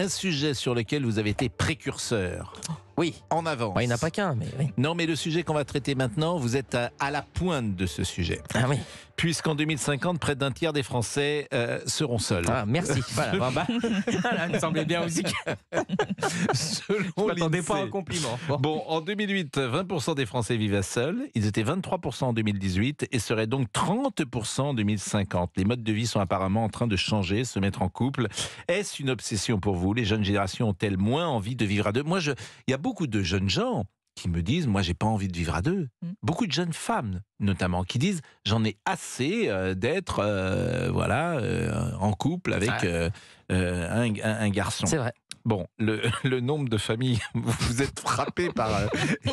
un sujet sur lequel vous avez été précurseur. Oui. En avance. Il n'y en a pas qu'un, mais oui. Non, mais le sujet qu'on va traiter maintenant, vous êtes à la pointe de ce sujet. Ah oui. Puisqu'en 2050, près d'un tiers des Français seront seuls. Ah, merci. Voilà. Voilà, il me semblait bien aussi. Selon Je m'attendais l'INSEE. pas à un compliment. Bon, en 2008, 20% des Français vivaient seuls. Ils étaient 23% en 2018 et seraient donc 30% en 2050. Les modes de vie sont apparemment en train de changer, se mettre en couple. Est-ce une obsession pour vous? Les jeunes générations ont-elles moins envie de vivre à deux? Il y a beaucoup de jeunes gens qui me disent, moi, j'ai pas envie de vivre à deux. Beaucoup de jeunes femmes, notamment, qui disent, j'en ai assez d'être, en couple avec un garçon. C'est vrai. Bon, le nombre de familles, vous êtes frappés par,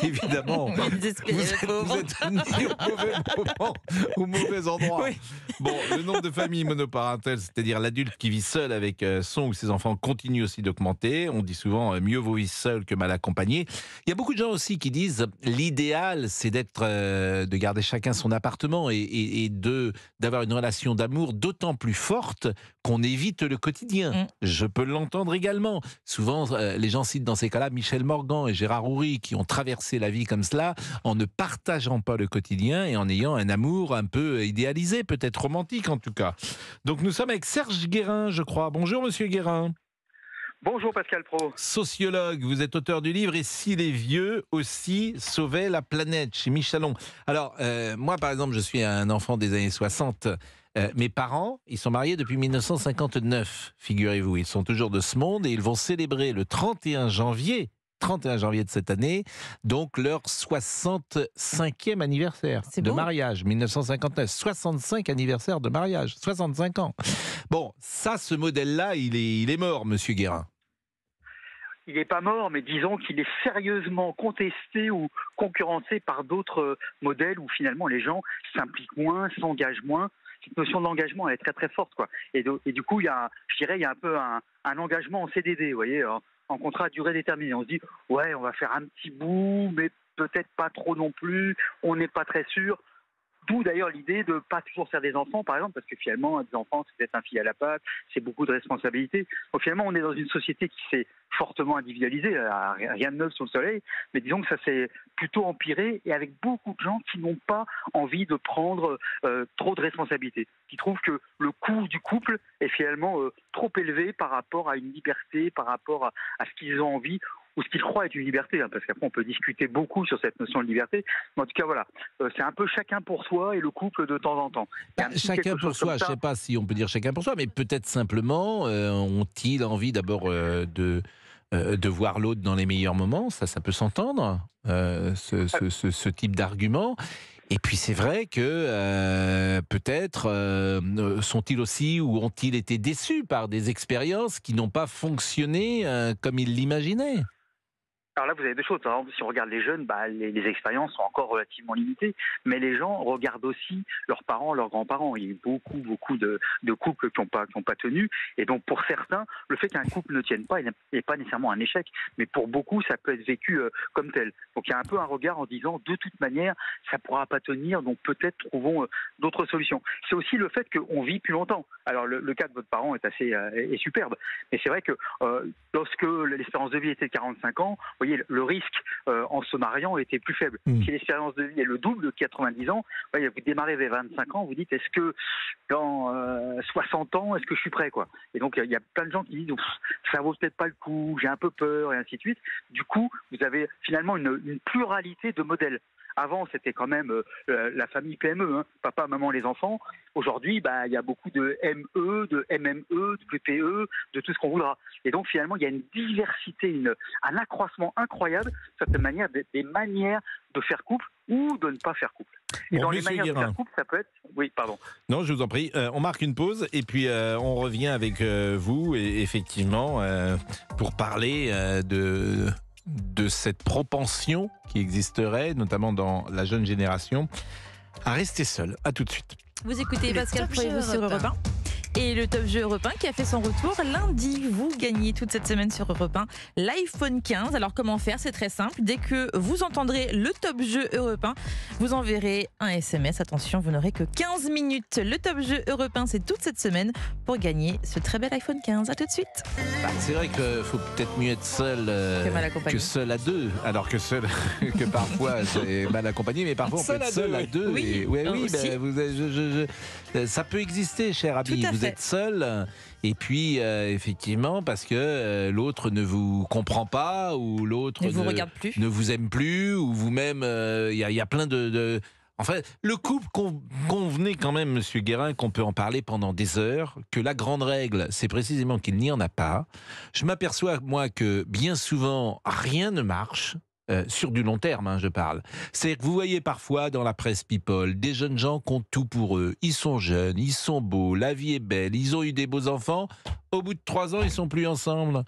évidemment, vous êtes mis au mauvais moment, au mauvais endroit. Oui. Bon, le nombre de familles monoparentales, c'est-à-dire l'adulte qui vit seul avec son ou ses enfants, continue aussi d'augmenter. On dit souvent, mieux vaut vivre seul que mal accompagné. Il y a beaucoup de gens aussi qui disent, l'idéal, c'est de garder chacun son appartement et d'avoir une relation d'amour d'autant plus forte qu'on évite le quotidien. Je peux l'entendre également. Souvent, les gens citent dans ces cas-là Michel Morgan et Gérard Houry qui ont traversé la vie comme cela en ne partageant pas le quotidien et en ayant un amour un peu idéalisé, peut-être romantique en tout cas. Donc nous sommes avec Serge Guérin, je crois. Bonjour Monsieur Guérin. Bonjour Pascal Pro. Sociologue, vous êtes auteur du livre « Et si les vieux aussi sauvaient la planète » chez Michalon. Alors, moi par exemple, je suis un enfant des années 60. Mes parents, ils sont mariés depuis 1959, figurez-vous. Ils sont toujours de ce monde et ils vont célébrer le 31 janvier de cette année, donc leur 65e anniversaire de mariage, 1959, 65 anniversaire de mariage, 65 ans. Bon, ça, ce modèle-là, il est mort, Monsieur Guérin. Il n'est pas mort, mais disons qu'il est sérieusement contesté ou concurrencé par d'autres modèles où finalement les gens s'impliquent moins, s'engagent moins. Cette notion d'engagement, elle est très très forte, quoi. Et du coup, il y a un peu un engagement en CDD, vous voyez, en contrat à durée déterminée. On se dit, ouais, on va faire un petit bout, mais peut-être pas trop non plus, on n'est pas très sûr. D'où d'ailleurs l'idée de ne pas toujours faire des enfants, par exemple, parce que finalement, des enfants, c'est peut-être un fil à la patte, c'est beaucoup de responsabilités. Donc finalement, on est dans une société qui s'est fortement individualisée, rien de neuf sous le soleil, mais disons que ça s'est plutôt empiré et avec beaucoup de gens qui n'ont pas envie de prendre trop de responsabilités, qui trouvent que le coût du couple est finalement trop élevé par rapport à une liberté, par rapport à ce qu'ils ont envie, ou ce qu'ils croient être une liberté, parce qu'après on peut discuter beaucoup sur cette notion de liberté, mais en tout cas voilà, c'est un peu chacun pour soi et le couple de temps en temps. Chacun pour soi, je ne sais pas si on peut dire chacun pour soi, mais peut-être simplement ont-ils envie d'abord de voir l'autre dans les meilleurs moments, ça peut s'entendre, ce type d'argument. Et puis c'est vrai que peut-être sont-ils aussi ou ont-ils été déçus par des expériences qui n'ont pas fonctionné comme ils l'imaginaient. Alors là, vous avez deux choses. Par exemple, si on regarde les jeunes, les expériences sont encore relativement limitées, mais les gens regardent aussi leurs parents, leurs grands-parents. Il y a eu beaucoup de couples qui n'ont pas tenu, et donc pour certains, le fait qu'un couple ne tienne pas n'est pas nécessairement un échec, mais pour beaucoup, ça peut être vécu comme tel. Donc il y a un peu un regard en disant, de toute manière, ça ne pourra pas tenir, donc peut-être trouvons d'autres solutions. C'est aussi le fait qu'on vit plus longtemps. Alors le cas de votre parent est superbe, mais c'est vrai que lorsque l'espérance de vie était de 45 ans, vous voyez, le risque en se mariant était plus faible. Si l'espérance de vie est le double de 90 ans, vous démarrez vers 25 ans, vous dites, est-ce que dans 60 ans, est-ce que je suis prêt, quoi? Et donc, il y a plein de gens qui disent, ça vaut peut-être pas le coup, j'ai un peu peur, et ainsi de suite. Du coup, vous avez finalement une pluralité de modèles. Avant, c'était quand même la famille PME, papa, maman, les enfants. Aujourd'hui, il y a beaucoup de ME, de MME, de PPE, de tout ce qu'on voudra. Et donc, finalement, il y a une diversité, un accroissement incroyable, de certaine manière, des manières de faire couple ou de ne pas faire couple. Et dans les manières de faire couple, ça peut être... Oui, pardon. Non, je vous en prie. On marque une pause et puis on revient avec vous, et effectivement, pour parler de cette propension qui existerait, notamment dans la jeune génération, à rester seul. À tout de suite. Vous écoutez Pascal Pro sur Europe 1. Et le Top Jeu Europe 1 qui a fait son retour lundi. Vous gagnez toute cette semaine sur Europe 1 l'iPhone 15. Alors comment faire? C'est très simple. Dès que vous entendrez le Top Jeu Europe 1, vous enverrez un SMS. Attention, vous n'aurez que 15 minutes. Le Top Jeu Europe 1, c'est toute cette semaine pour gagner ce très bel iPhone 15. À tout de suite. C'est vrai qu'il faut peut-être mieux être seul que seul à deux. Alors que seul, que parfois c'est mal accompagné, mais parfois on peut être seul à deux. Oui, Ça peut exister, cher ami. Tout à Vous fait. êtes seul. Et puis, effectivement, parce que l'autre ne vous comprend pas, ou l'autre Ne vous regarde plus. ne vous aime plus, ou vous-même, il y a plein de... Enfin, le couple, convenez quand même, Monsieur Guérin, qu'on peut en parler pendant des heures, que la grande règle, c'est précisément qu'il n'y en a pas. Je m'aperçois, moi, que bien souvent, rien ne marche. Sur du long terme, je parle. C'est que vous voyez parfois dans la presse people des jeunes gens qui ont tout pour eux. Ils sont jeunes, ils sont beaux, la vie est belle, ils ont eu des beaux enfants. Au bout de 3 ans, ils sont plus ensemble.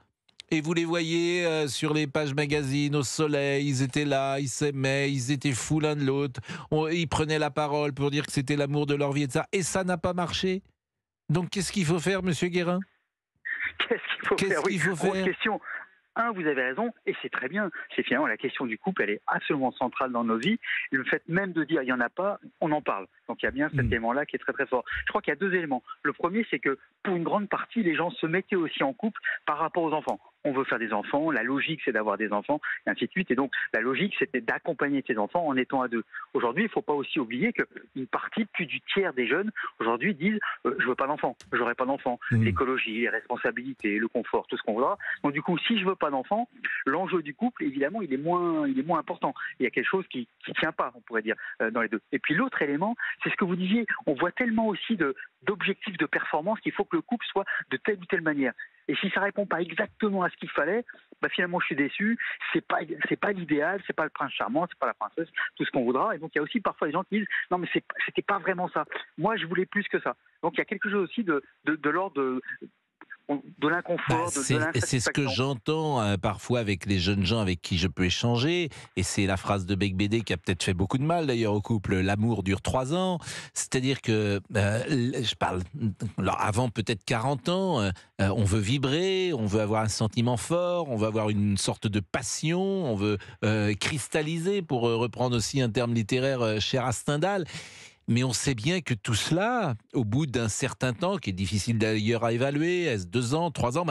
Et vous les voyez sur les pages magazines, au soleil, ils étaient là, ils s'aimaient, ils étaient fous l'un de l'autre. Ils prenaient la parole pour dire que c'était l'amour de leur vie et ça n'a pas marché. Donc qu'est-ce qu'il faut faire, Monsieur Guérin? Qu'est-ce qu'il faut faire? Grosse question. Vous avez raison, et c'est très bien. C'est finalement la question du couple, elle est absolument centrale dans nos vies. Le fait même de dire il n'y en a pas, on en parle. Donc il y a bien cet élément-là qui est très très fort. Je crois qu'il y a 2 éléments. Le premier, c'est que pour une grande partie, les gens se mettaient aussi en couple par rapport aux enfants. On veut faire des enfants, la logique c'est d'avoir des enfants, et ainsi de suite. Et donc la logique c'était d'accompagner ces enfants en étant à 2. Aujourd'hui, il ne faut pas aussi oublier qu'une partie, plus du tiers des jeunes, aujourd'hui disent je veux pas d'enfants, j'aurai pas d'enfants. L'écologie, les responsabilités, le confort, tout ce qu'on voudra. Donc du coup, si je veux pas d'enfants, l'enjeu du couple, évidemment, il est moins important. Il y a quelque chose qui tient pas, on pourrait dire, dans les deux. Et puis l'autre élément, c'est ce que vous disiez, on voit tellement aussi d'objectifs de performance qu'il faut que le couple soit de telle ou telle manière. Et si ça répond pas exactement à ce qu'il fallait, finalement je suis déçu, c'est pas l'idéal, c'est pas le prince charmant, c'est pas la princesse, tout ce qu'on voudra. Et donc il y a aussi parfois des gens qui disent non mais c'était pas vraiment ça. Moi je voulais plus que ça. Donc il y a quelque chose aussi de l'ordre de l'inconfort, de l'insatisfaction. C'est ce que j'entends parfois avec les jeunes gens avec qui je peux échanger, et c'est la phrase de Bec BD qui a peut-être fait beaucoup de mal d'ailleurs au couple, l'amour dure 3 ans, c'est-à-dire que, je parle avant peut-être 40 ans, on veut vibrer, on veut avoir un sentiment fort, on veut avoir une sorte de passion, on veut cristalliser, pour reprendre aussi un terme littéraire cher à Stendhal. Mais on sait bien que tout cela, au bout d'un certain temps, qui est difficile d'ailleurs à évaluer, est-ce 2 ans, 3 ans,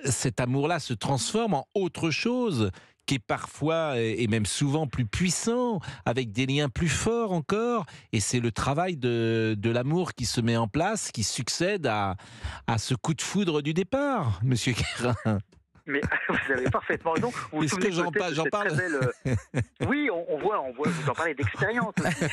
cet amour-là se transforme en autre chose, qui est parfois et même souvent plus puissant, avec des liens plus forts encore. Et c'est le travail de l'amour qui se met en place, qui succède à ce coup de foudre du départ, Monsieur Guérin. Mais vous avez parfaitement raison. Est-ce que j'en parle Oui, on voit, vous en parlez d'expérience aussi.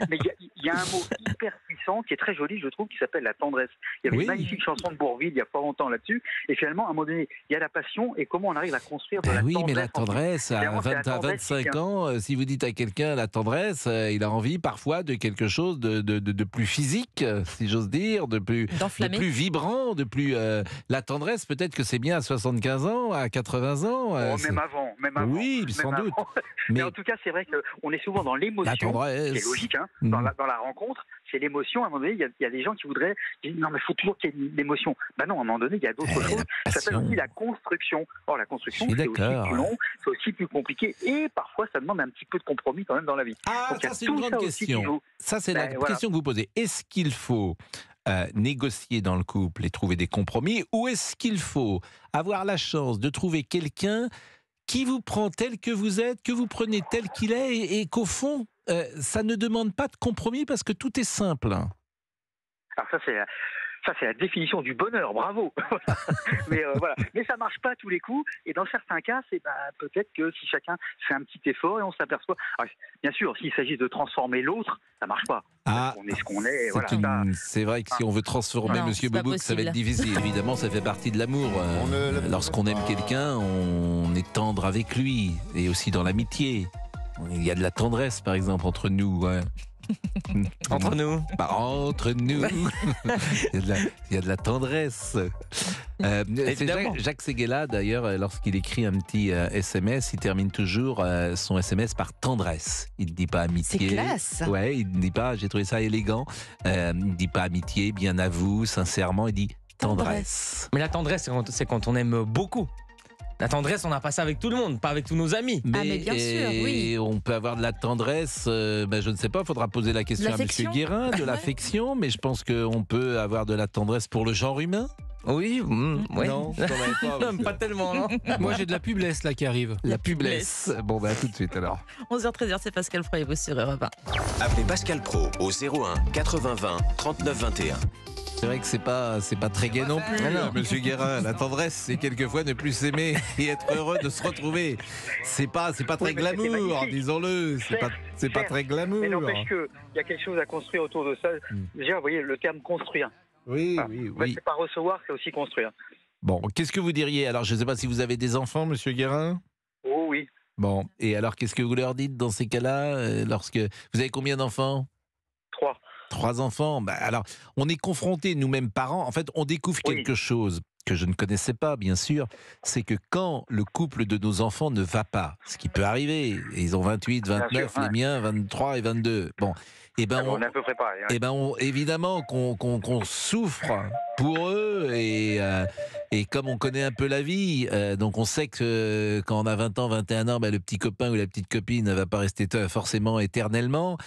Mais il y a un mot hyper puissant qui est très joli, je trouve, qui s'appelle la tendresse. Il y avait une magnifique chanson de Bourvil il y a pas longtemps là-dessus. Et finalement, à un moment donné, il y a la passion et comment on arrive à construire de la tendresse. Oui, mais la tendresse, à 25 ans, si vous dites à quelqu'un la tendresse, il a envie parfois de quelque chose de plus physique, si j'ose dire, de plus vibrant, de plus... la tendresse, peut-être que c'est bien à 75 ans, à 80 ans. Même avant. Oui, sans doute. Mais en tout cas, c'est vrai qu'on est souvent dans l'émotion, qui est logique, dans la rencontre, c'est l'émotion. À un moment donné, il y a des gens qui voudraient dire non, mais il faut toujours qu'il y ait de l'émotion. Non, à un moment donné, il y a d'autres choses. Ça s'appelle aussi la construction. Or, la construction, c'est aussi plus long, c'est aussi plus compliqué, et parfois, ça demande un petit peu de compromis quand même dans la vie. Donc, ça, c'est une grande question. Ça, c'est la question que vous posez. Est-ce qu'il faut négocier dans le couple et trouver des compromis, ou est-ce qu'il faut avoir la chance de trouver quelqu'un qui vous prend tel que vous êtes, que vous prenez tel qu'il est, et qu'au fond, ça ne demande pas de compromis parce que tout est simple? Alors ça, c'est la définition du bonheur, bravo. Mais voilà, mais ça marche pas à tous les coups. Et dans certains cas, c'est peut-être que si chacun fait un petit effort et on s'aperçoit. Alors, bien sûr, s'il s'agit de transformer l'autre, ça marche pas. On est ce qu'on est. C'est vrai que si on veut transformer Monsieur Boubouk, ça va être difficile. Évidemment, ça fait partie de l'amour. Lorsqu'on aime quelqu'un, on est tendre avec lui, et aussi dans l'amitié. Il y a de la tendresse, par exemple, entre nous. Entre nous. Bah, entre nous, il y a de la tendresse. C'est Évidemment. Jacques Séguéla, d'ailleurs, lorsqu'il écrit un petit SMS, il termine toujours son SMS par tendresse. Il ne dit pas C'est amitié. classe. Ouais, il ne dit pas, j'ai trouvé ça élégant. Il ne dit pas amitié, bien à vous, sincèrement, il dit tendresse. Mais la tendresse, c'est quand on aime beaucoup. La tendresse, on n'a pas ça avec tout le monde, pas avec tous nos amis. mais bien sûr, oui. On peut avoir de la tendresse, je ne sais pas, il faudra poser la question à M. L'affection. Guérin, de Ouais. l'affection, mais je pense qu'on peut avoir de la tendresse pour le genre humain. Oui, ouais. Non, t'en avais pas, Non, monsieur. pas tellement, non. Moi, j'ai de la publesse là qui arrive. La publesse. Bon, à tout de suite alors. 11h13, c'est Pascal Pro et vous sur Europe 1. Appelez Pascal Pro au 01 80 20 39 21. C'est vrai que c'est pas très gai non plus, Ah non. Monsieur Guérin. La tendresse, c'est quelquefois ne plus s'aimer et être heureux de se retrouver. C'est pas très Oui, mais c'est glamour, magnifique. disons-le. C'est pas très glamour. Mais n'empêche qu'il y a quelque chose à construire autour de ça. Déjà, vous voyez, le terme construire. Oui, Enfin, oui, bah, oui. c'est pas recevoir, c'est aussi construire. Bon, qu'est-ce que vous diriez? Alors, je ne sais pas si vous avez des enfants, Monsieur Guérin. Oh oui, Bon, et alors, qu'est-ce que vous leur dites dans ces cas-là, lorsque vous avez combien d'enfants? 3. 3 enfants. Bah, alors, on est confrontés, nous-mêmes parents. En fait, on découvre Oui. quelque chose que je ne connaissais pas, bien sûr. C'est que quand le couple de nos enfants ne va pas, ce qui peut arriver, et ils ont 28, 29, Bien sûr, les miens, 23 et 22. Bon, et ben, on est à peu près pareil. eh ben évidemment qu'on souffre pour eux et comme on connaît un peu la vie, donc on sait que quand on a 20 ans, 21 ans, le petit copain ou la petite copine ne va pas rester forcément éternellement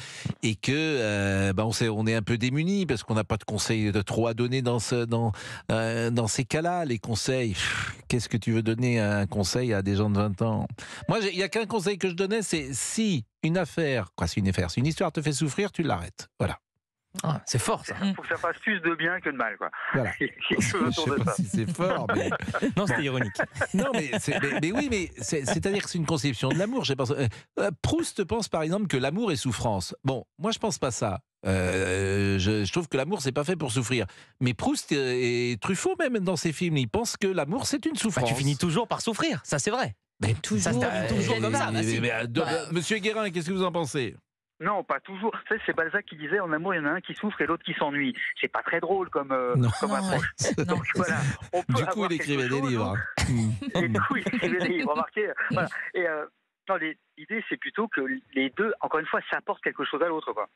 et que on est un peu démunis parce qu'on n'a pas de conseils de trop à donner dans ces cas-là. Les conseils, qu'est-ce que tu veux donner un conseil à des gens de 20 ans? Moi, il n'y a qu'un conseil que je donnais, c'est si une affaire, si une histoire te fait souffrir, tu l'arrêtes. Voilà. Ah, c'est fort, ça. Il faut que ça fasse plus de bien que de mal, quoi. Voilà. Il y a quelque chose Je autour sais de pas ça. si c'est fort, mais Non, c'était ironique. non, mais oui, mais c'est-à-dire que c'est une conception de l'amour. Proust pense par exemple que l'amour est souffrance. Bon, moi je pense pas ça. Je trouve que l'amour c'est pas fait pour souffrir. Mais Proust et Truffaut même dans ses films, ils pensent que l'amour c'est une Bah, souffrance. tu finis toujours par souffrir, ça c'est vrai. Mais Toujours, Ça, c'est toujours comme ça. mais- si. mais- Monsieur Guérin, qu'est-ce que vous en pensez? Non, pas toujours. Tu sais, c'est Balzac qui disait en amour, il y en a un qui souffre et l'autre qui s'ennuie. C'est pas très drôle comme Non. approche. Non. Donc voilà. On peut Du coup, avoir il écrivait quelque des chose, livres. Et du coup, il écrivait des livres. Remarquez. Voilà. Et non, l'idée, c'est plutôt que les deux, encore une fois, s'apportent quelque chose à l'autre, quoi.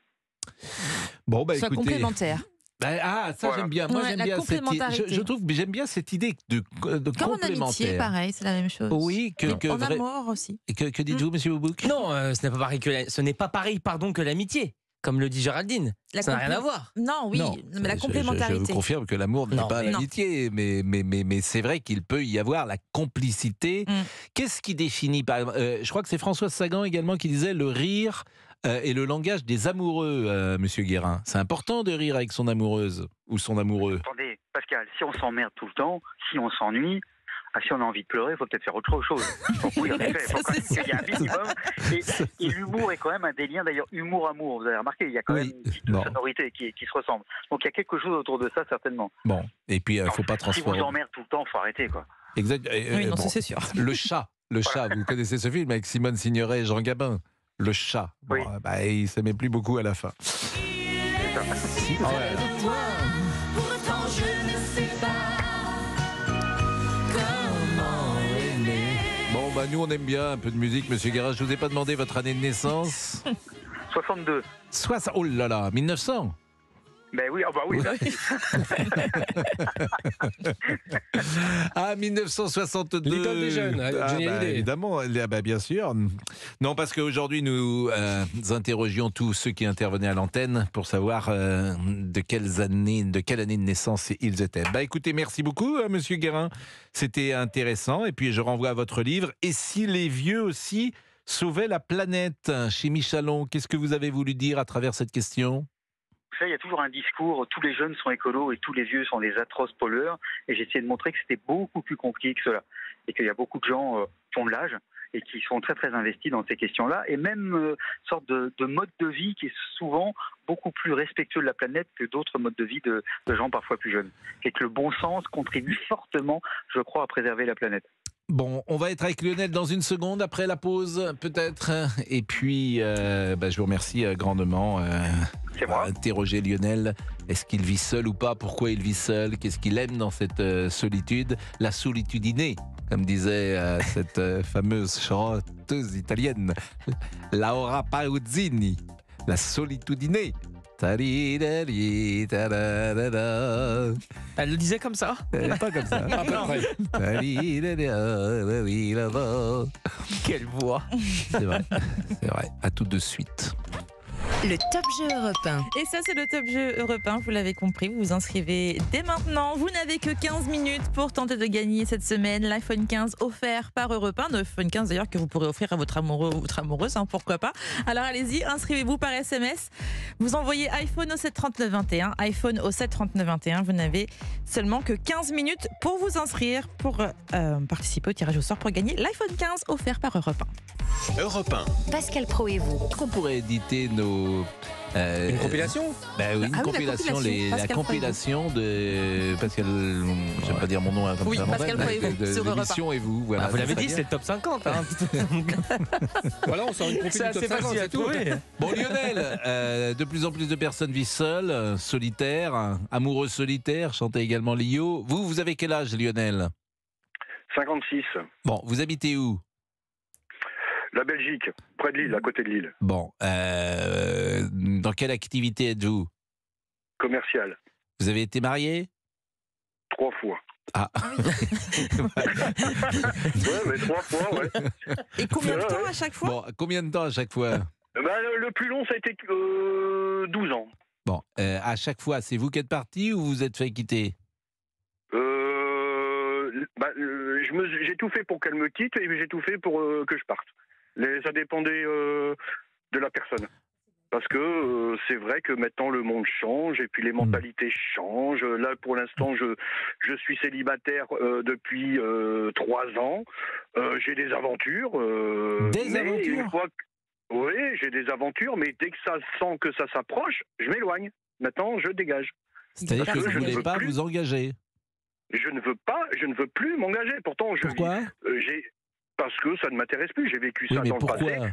Bon, Soit écoutez. complémentaire. Ah, ça Voilà. j'aime bien. Moi Ouais, j'aime la bien complémentarité. je trouve que j'aime bien cette idée de Comme en amitié, complémentaire. pareil, c'est la même chose. Oui, En amour aussi. que dites-vous, Monsieur Boubouk? Non, ce n'est pas pareil ce n'est pas pareil, pardon, que l'amitié, comme le dit Géraldine. La Ça n'a rien complé- à voir. Non, oui, mais la Je complémentarité. vous confirme que l'amour n'est Non, pas mais non. l'amitié, mais c'est vrai qu'il peut y avoir la complicité. Mm. Qu'est-ce qui définit, par exemple, je crois que c'est Françoise Sagan également qui disait le rire est le langage des amoureux, Monsieur Guérin. C'est important de rire avec son amoureuse ou son amoureux. Attendez, Pascal, si on s'emmerde tout le temps, si on s'ennuie, si on a envie de pleurer, il faut peut-être faire autre chose. Donc oui, en effet, il faut Ça, quand même c'est qu'il y ait un minimum. Et l'humour est quand même un des liens, d'ailleurs, humour-amour. Vous avez remarqué, il y a quand Oui, même une petite bon. sonorité qui se ressemble. Donc il y a quelque chose autour de ça, certainement. Bon, et puis il faut pas Si vous transformer. emmerde tout le temps, il faut arrêter, quoi. Exact. Oui, non, bon. ça, c'est sûr. Le chat, vous connaissez ce film avec Simone Signoret et Jean Gabin. Le chat. Bon, Oui. il s'aimait plus beaucoup à la fin. Pourtant je ne sais pas comment aimer. Bon, nous on aime bien un peu de musique, Monsieur Guérin. Je vous ai pas demandé votre année de naissance. 62. Oh là là, 1900. Ben oui, oui. Là, Ah, 1962. L'idole des jeunes, Johnny Hallyday. Évidemment, bien sûr. Non, parce qu'aujourd'hui, nous interrogions tous ceux qui intervenaient à l'antenne pour savoir de quelle année de naissance ils étaient. Écoutez, merci beaucoup, Monsieur Guérin. C'était intéressant. Et puis, je renvoie à votre livre. Et si les vieux aussi sauvaient la planète, chez Michalon, qu'est-ce que vous avez voulu dire à travers cette question? il y a toujours un discours, tous les jeunes sont écolos et tous les vieux sont des atroces pollueurs. Et j'ai essayé de montrer que c'était beaucoup plus compliqué que cela. Et qu'il y a beaucoup de gens qui ont de l'âge et qui sont très très investis dans ces questions-là. Et même sorte de mode de vie qui est souvent beaucoup plus respectueux de la planète que d'autres modes de vie de gens parfois plus jeunes. Et que le bon sens contribue fortement, je crois, à préserver la planète. Bon, on va être avec Lionel dans une seconde, après la pause, peut-être. Et puis, je vous remercie grandement. C'est moi. Interroger Lionel. Est-ce qu'il vit seul ou pas? Pourquoi il vit seul? Qu'est-ce qu'il aime dans cette solitude? La solitude innée, comme disait cette fameuse chanteuse italienne, Laura Pausini. La solitude innée. Elle le disait comme ça. Pas comme ça. À peu près. Quelle voix. C'est vrai, c'est vrai. À tout de suite. Le Top Jeu Europe 1. Et ça, c'est le Top Jeu Europe 1, vous l'avez compris, vous vous inscrivez dès maintenant. Vous n'avez que 15 minutes pour tenter de gagner cette semaine l'iPhone 15 offert par Europe 1. L'iPhone 15 d'ailleurs que vous pourrez offrir à votre amoureux ou votre amoureuse, pourquoi pas. Alors allez-y, inscrivez-vous par SMS. Vous envoyez iPhone au 73921, iPhone au 73921. Vous n'avez seulement que 15 minutes pour vous inscrire, pour participer au tirage au sort pour gagner l'iPhone 15 offert par Europe 1. Europe 1. Pascal Pro et vous. Est-ce qu'on pourrait éditer nos... Une compilation? Ben oui, une Ah oui, la compilation, compilation. la Pascal compilation de Pascal, j'aime pas dire mon nom comme Oui, ça, Pascal Randall, Pro et vous, de sur Europe 1. l'émission et vous, voilà. Vous l'avez c'est dit, très c'est le top 50. Hein. Voilà, on sort une compilation C'est du top assez 50, facile à c'est tout. trouver. Bon Lionel, de plus en plus de personnes vivent seules, solitaires, amoureux solitaires, chantait également Lio. Vous avez quel âge Lionel? 56. Bon, vous habitez où? La Belgique, près de Lille, à côté de Lille. Bon, dans quelle activité êtes-vous? Commercial. Vous avez été marié? 3 fois. Ah. Ouais, mais 3 fois, ouais. Et combien de Ouais, temps ouais. à chaque fois? Bon, combien de temps à chaque fois? Le plus long, ça a été 12 ans. Bon, à chaque fois, c'est vous qui êtes parti ou vous vous êtes fait quitter? J'ai tout fait pour qu'elle me quitte et j'ai tout fait pour que je parte. Ça dépendait de la personne. Parce que c'est vrai que maintenant le monde change et puis les mentalités changent. Là, pour l'instant, je suis célibataire depuis 3 ans. J'ai des aventures. Des mais aventures une fois Oui, j'ai des aventures, mais dès que ça sent que ça s'approche, je m'éloigne. Maintenant, je dégage. C'est-à-dire que Parce vous que je ne ne voulez veux pas plus. vous engager. Je ne veux plus m'engager. Pourtant, Pourquoi? parce que ça ne m'intéresse plus. J'ai vécu Oui, ça mais dans le pourquoi? passé.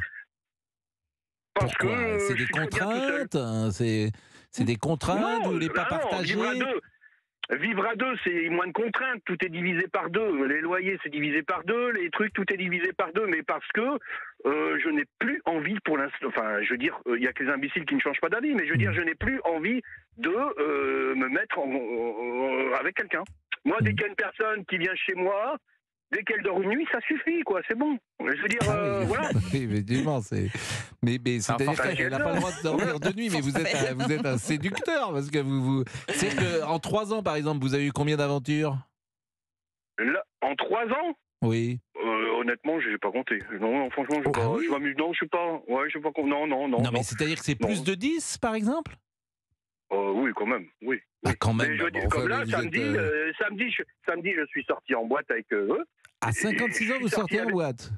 Parce Pourquoi? que C'est je des suis très bien tout seul. contraintes, hein, c'est des contraintes, vous ne voulez pas non, partager? Vivre à deux, c'est moins de contraintes. Tout est divisé par 2. Les loyers, c'est divisé par 2. Les trucs, tout est divisé par 2. Mais parce que je n'ai plus envie pour l'instant. Enfin, je veux dire, il y a que les imbéciles qui ne changent pas d'avis. Mais je veux dire, je n'ai plus envie de me mettre avec quelqu'un. Moi, dès qu'il y a une personne qui vient chez moi, dès qu'elle dort une nuit, ça suffit, quoi. C'est bon. Je veux dire, voilà. Oui, effectivement, mais c'est-à-dire Enfin, qu'elle n'a pas le droit de dormir de nuit, mais vous êtes un séducteur, parce que c'est qu'en 3 ans, par exemple, vous avez eu combien d'aventures? Là, en 3 ans, Oui. honnêtement, je n'ai pas compté. Non, franchement, je Ah oui je m'amuse. Non, je suis pas. Ouais, je sais pas. Non. Non, mais c'est-à-dire que c'est Non. plus de 10, par exemple? Oui, quand même. Oui. Ah, quand même. Mais je veux dire, bon, comme enfin, là, vous samedi, êtes, samedi, je suis sorti en boîte avec eux. à 56 ans, vous je suis sorti sortez en avec- boîte.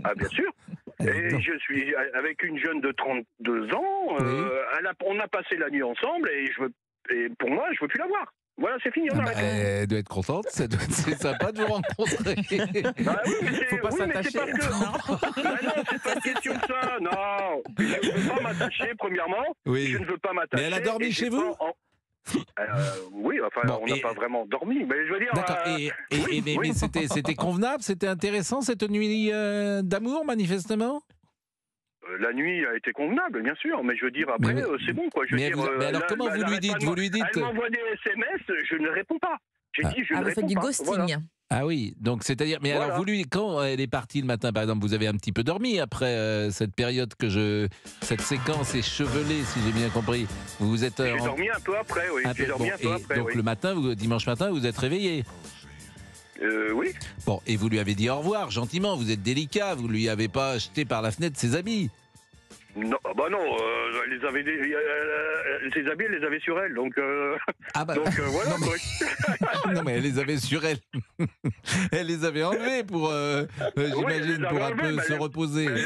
Ah, bien sûr. Et Non. je suis avec une jeune de 32 ans. Oui. On a passé la nuit ensemble et pour moi, je veux plus la voir. Voilà, c'est fini. On Ah bah, arrête. elle doit être contente, c'est sympa de vous rencontrer. Bah oui, mais c'est Faut pas oui, mais c'est s'attacher. parce que. Bah non, c'est pas une question de ça. Non, je ne veux pas m'attacher. Premièrement, Oui. je ne veux pas m'attacher. Mais elle a dormi et chez j'ai vous pas oui, enfin, Bon, on n'a et- pas vraiment dormi. Mais je veux dire. D'accord. oui, Mais oui. c'était convenable, c'était intéressant cette nuit d'amour, manifestement. La nuit a été convenable, bien sûr, mais je veux dire, après, Mais- c'est bon, quoi. Je veux mais dire, mais alors là, comment elle vous lui arrête dites pas de Vous lui dites Elle m'envoie des SMS, je ne réponds pas. J'ai dit, je Ah, ne vous réponds faites du pas. ghosting. Voilà. Ah oui, donc c'est-à-dire, mais Voilà. alors vous lui, quand elle est partie le matin, par exemple, vous avez un petit peu dormi après cette période cette séquence échevelée, si j'ai bien compris. Vous vous êtes J'ai dormi un peu après, oui. un J'ai peu- dormi bon, un peu et après, donc oui. le matin, dimanche matin, vous êtes réveillé. Oui. Bon, et vous lui avez dit au revoir gentiment. Vous êtes délicat, vous lui avez pas jeté par la fenêtre ses habits. Non, bah non, elle les avait ses habits, elle les avait sur elle, donc, Ah bah. donc voilà. Non, mais- quoi. Non mais elle les avait sur elle. Elle les avait enlevés pour, elle j'imagine, les pour avait un peu enlevés, se mais reposer. Mais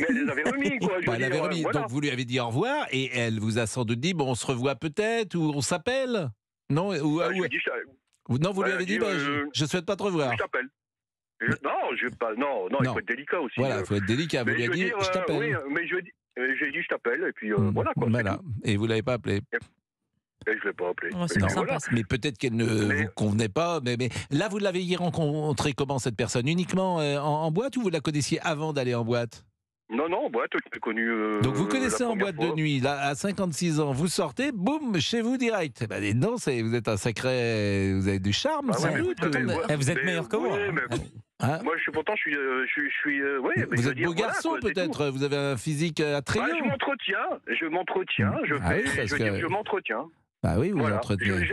elle les avait remis, quoi. Je Bah, veux elle avait dire, remis. voilà. Donc vous lui avez dit au revoir et elle vous a sans doute dit bon on se revoit peut-être ou on s'appelle. Non Bah, je lui ai dit, non vous lui elle a avez dit dit, je souhaite pas te revoir. je t'appelle. Non, je vais pas. Non, il Non. faut être délicat aussi. Voilà, il faut être délicat. Vous mais lui je avez veux dit, dire, je t'appelle. oui, mais j'ai dit, je t'appelle, et puis voilà quoi. c'est Voilà. tout. Et vous l'avez pas appelé. Et je l'ai pas appelé. Oh, c'est Et pas puis sympa, voilà. ça. Mais peut-être qu'elle ne Mais- vous convenait pas. Mais là, vous l'avez rencontrée comment, cette personne? Uniquement en boîte, ou vous la connaissiez avant d'aller en boîte? Non, en boîte, je l'ai connu. Donc vous connaissez la en première boîte de fois. nuit, là, à 56 ans, vous sortez, boum, chez vous direct. Eh ben, dis donc, vous êtes un sacré... Vous avez du charme, Ah ouais, sans mais doute. écoutez, moi- Eh, vous êtes mais- meilleur que moi. oui, mais Hein? moi, pourtant, je suis. Ouais, mais Vous je veux êtes dire, beau voilà, garçon, quoi, c'est tout. peut-être. Vous avez un physique attrayant. Je m'entretiens, je Ah oui, fais, parce je veux dire, que- je m'entretiens. Ah oui, vous Voilà. entretenez.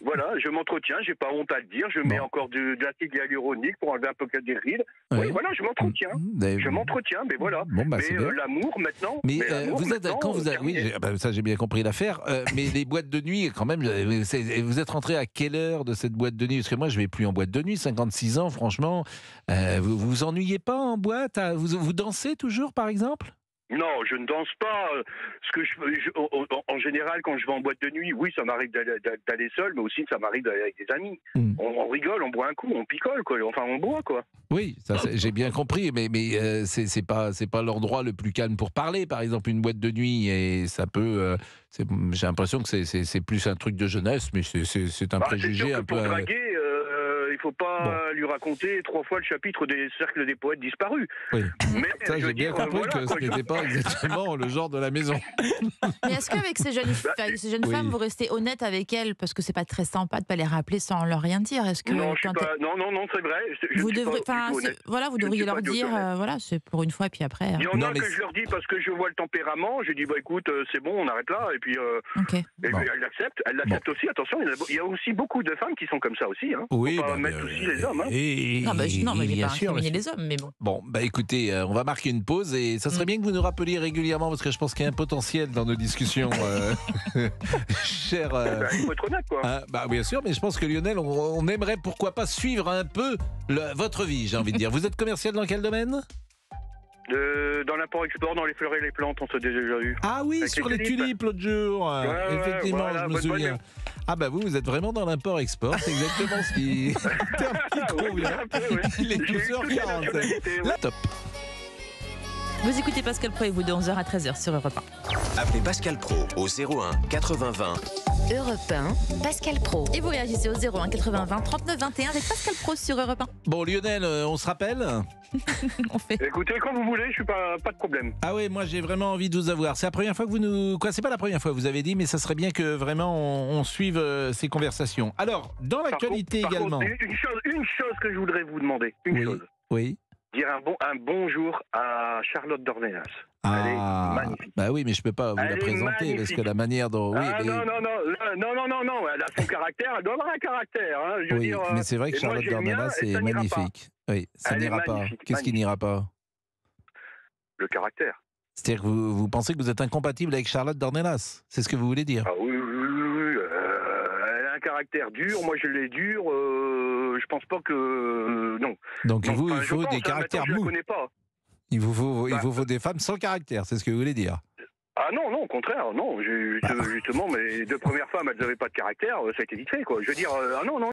Voilà, je m'entretiens, j'ai pas honte à le dire, je mets Bon. encore de l'acide hyaluronique pour enlever un peu des rides. Ouais. Oui, voilà, je m'entretiens. Je m'entretiens, mais voilà. Bon, bah, Mais c'est bien. l'amour maintenant. Mais l'amour, vous êtes, maintenant, quand vous avez, oui, terminé. ça j'ai bien compris l'affaire. Mais les boîtes de nuit, quand même, vous êtes rentré à quelle heure de cette boîte de nuit? Parce que moi, je vais plus en boîte de nuit. 56 ans, franchement, vous vous ennuyez pas en boîte? Vous dansez toujours, par exemple? Non, je ne danse pas. En général, quand je vais en boîte de nuit, oui, ça m'arrive d'aller seul, mais aussi ça m'arrive d'aller avec des amis. Mm. On rigole, on boit un coup, on picole, quoi. Enfin, on boit, quoi. Oui, ça, j'ai bien compris, mais c'est pas l'endroit le plus calme pour parler. Par exemple, une boîte de nuit, et ça peut. J'ai l'impression que c'est plus un truc de jeunesse, mais c'est un Bah, préjugé c'est sûr que un peu. pour draguer, il faut pas lui raconter 3 fois le chapitre des cercles des poètes disparus. Oui. Mais Ça, je j'ai veux bien dire, compris voilà, que quoi, ce n'était pas exactement le genre de la maison. Mais est-ce qu'avec ces jeunes, Oui. femmes, vous restez honnête avec elles? Parce que c'est pas très sympa de pas les rappeler sans leur rien dire. Est-ce que Non, je suis quand pas. Non, c'est vrai. Je vous ne suis devrez, pas du tout honnête. voilà, vous Je ne devriez suis pas leur du tout dire, honnête. voilà, c'est pour une fois, et puis après. Il y en Non, a mais que je leur dis parce que je vois le tempérament. Je dis, bah écoute, c'est bon, on arrête là. Et puis, Ok. et Bon. puis, elle l'accepte aussi. Attention, il y a aussi beaucoup de femmes qui sont comme ça aussi. Hein. Oui, Faut pas mettre aussi les hommes. Hein. Non, mais il n'est bien pas sûr, incriminer bien sûr. les hommes, mais bon. Bon, bah écoutez, on va marquer une pause et ça serait bien que vous nous rappeliez régulièrement parce que je pense qu'il y a un potentiel dans nos discussions, cher. Bah, il faut être honnête, quoi. Bah bien sûr, mais je pense que Lionel, on aimerait pourquoi pas suivre un peu votre vie, j'ai envie de dire. Vous êtes commercial dans quel domaine? Dans l'import-export, dans les fleurs et les plantes, on s'est déjà eu. Ah oui, Avec sur les les tulipes. tulipes l'autre jour. ouais, Effectivement, voilà, je me bonne souviens. Ah bah vous êtes vraiment dans l'import-export, c'est exactement ce qui, terme qui Oui, convient. un peu, oui. Il est J'ai eu toutes les 12h40. nationalités, ouais. La top. Vous écoutez Pascal Pro et vous de 11h à 13h sur Europe 1. Appelez Pascal Pro au 01 80 20 Europe 1, Pascal Pro. Et vous réagissez au 01 80 20 39 21 avec Pascal Pro sur Europe 1. Bon Lionel, on se rappelle? On fait. Écoutez, quand vous voulez, je suis pas de problème. Ah oui, moi j'ai vraiment envie de vous avoir. C'est la première fois que vous nous... Quoi, c'est pas la première fois que vous avez dit, mais ça serait bien que vraiment on suive ces conversations. Alors, dans l'actualité Par également... contre, une chose que je voudrais vous demander. Une Oui, chose. oui. Dire un bonjour à Charlotte Dornelas. Elle est magnifique. Bah oui, mais je peux pas vous Elle la est présenter parce magnifique. que la manière dont... Oui, Ah mais... non, elle a son caractère, elle doit avoir un caractère. Hein, je veux Oui, dire, mais c'est vrai que et moi, Charlotte j'ai le mien, Dornelas et est ça n'ira pas. magnifique. Oui, ça Elle est n'ira pas. magnifique, Qu'est-ce qui n'ira pas? Le caractère. C'est-à-dire que vous pensez que vous êtes incompatible avec Charlotte Dornelas? C'est ce que vous voulez dire? Ah oui. Elle a un caractère dur, moi je l'ai dur, je pense pas que... non. Donc Non, vous, enfin, il je faut pense, des hein, caractères maintenant, je mous. la connais pas. Il vous Bah. faut des femmes sans caractère, c'est ce que vous voulez dire? Ah non, au contraire, non. Justement, mes 2 premières femmes, elles n'avaient pas de caractère, ça a été vite fait, quoi. Je veux dire, ah non,